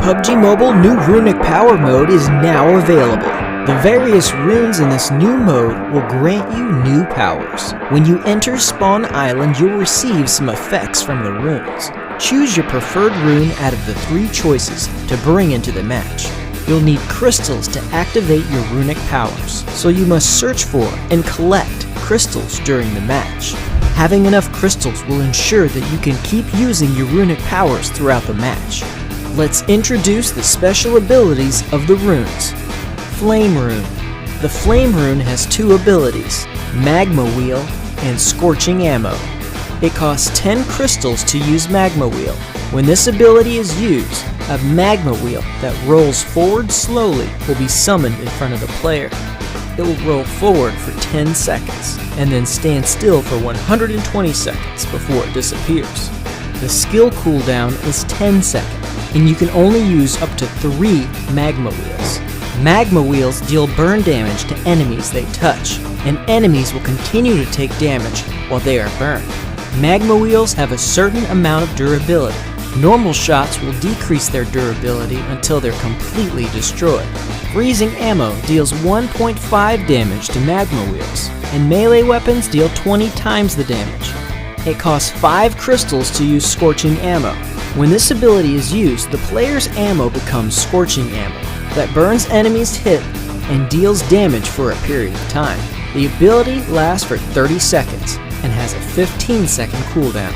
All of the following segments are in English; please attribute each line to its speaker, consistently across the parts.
Speaker 1: PUBG Mobile new Runic power mode is now available. The various runes in this new mode will grant you new powers. When you enter Spawn Island, you'll receive some effects from the runes. Choose your preferred rune out of the 3 choices to bring into the match. You'll need crystals to activate your runic powers, so you must search for and collect crystals during the match. Having enough crystals will ensure that you can keep using your runic powers throughout the match. Let's introduce the special abilities of the runes. Flame Rune. The Flame Rune has 2 abilities, Magma Wheel and Scorching Ammo. It costs 10 crystals to use Magma Wheel. When this ability is used, a Magma Wheel that rolls forward slowly will be summoned in front of the player. It will roll forward for 10 seconds and then stand still for 120 seconds before it disappears. The skill cooldown is 10 seconds, and you can only use up to 3 Magma Wheels. Magma Wheels deal burn damage to enemies they touch, and enemies will continue to take damage while they are burned. Magma Wheels have a certain amount of durability. Normal shots will decrease their durability until they're completely destroyed. Freezing Ammo deals 1.5 damage to Magma Wheels, and melee weapons deal 20 times the damage. It costs 5 crystals to use Scorching Ammo. When this ability is used, the player's ammo becomes Scorching Ammo that burns enemies hit and deals damage for a period of time. The ability lasts for 30 seconds and has a 15-second cooldown.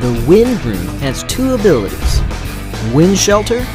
Speaker 1: The Wind Rune has 2 abilities, Wind Shelter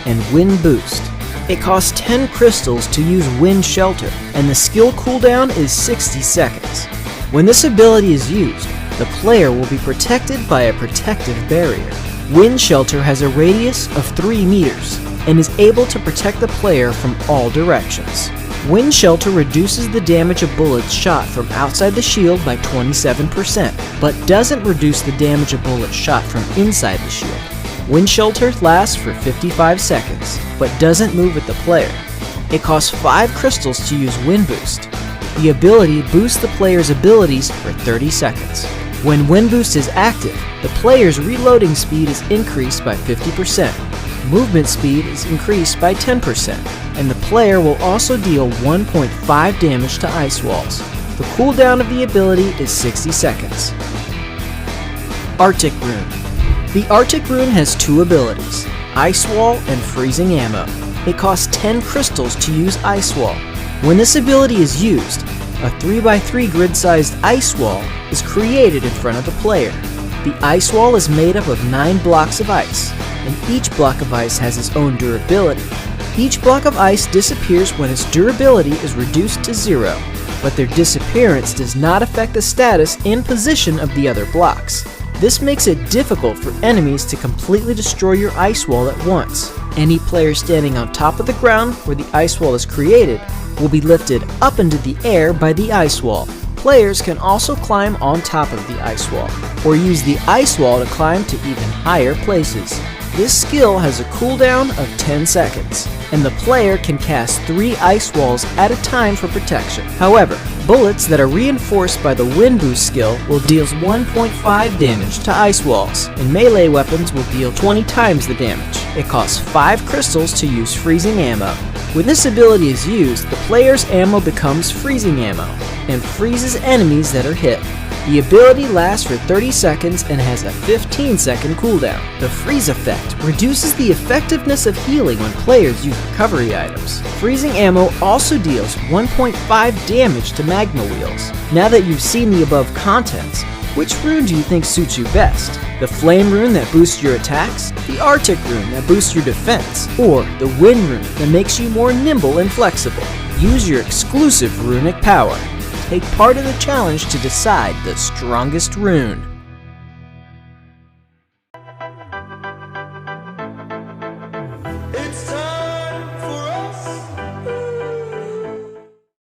Speaker 1: and Wind Boost. It costs 10 crystals to use Wind Shelter, and the skill cooldown is 60 seconds. When this ability is used, the player will be protected by a protective barrier. Wind Shelter has a radius of 3 meters and is able to protect the player from all directions. Wind Shelter reduces the damage of bullets shot from outside the shield by 27%, but doesn't reduce the damage of bullets shot from inside the shield. Wind Shelter lasts for 55 seconds, but doesn't move with the player. It costs 5 crystals to use Wind Boost. The ability boosts the player's abilities for 30 seconds. When Wind Boost is active, the player's reloading speed is increased by 50%, movement speed is increased by 10%, and the player will also deal 1.5 damage to ice walls. The cooldown of the ability is 60 seconds. Arctic Rune. The Arctic Rune has 2 abilities, Ice Wall and Freezing Ammo. It costs 10 crystals to use Ice Wall. When this ability is used, a 3x3 grid-sized ice wall is created in front of the player. The ice wall is made up of 9 blocks of ice, and each block of ice has its own durability. Each block of ice disappears when its durability is reduced to 0, but their disappearance does not affect the status and position of the other blocks. This makes it difficult for enemies to completely destroy your ice wall at once. Any player standing on top of the ground where the ice wall is created will be lifted up into the air by the ice wall. Players can also climb on top of the ice wall, or use the ice wall to climb to even higher places. This skill has a cooldown of 10 seconds, and the player can cast 3 ice walls at a time for protection. However, bullets that are reinforced by the Wind Boost skill will deal 1.5 damage to ice walls, and melee weapons will deal 20 times the damage. It costs 5 crystals to use Freezing Ammo. When this ability is used, the player's ammo becomes Freezing Ammo, and freezes enemies that are hit. The ability lasts for 30 seconds and has a 15-second cooldown. The Freeze effect reduces the effectiveness of healing when players use recovery items. Freezing Ammo also deals 1.5 damage to Magma Wheels. Now that you've seen the above contents, which rune do you think suits you best? The Flame Rune that boosts your attacks? The Arctic Rune that boosts your defense? Or the Wind Rune that makes you more nimble and flexible? Use your exclusive runic power. Take part in the challenge to decide the strongest rune.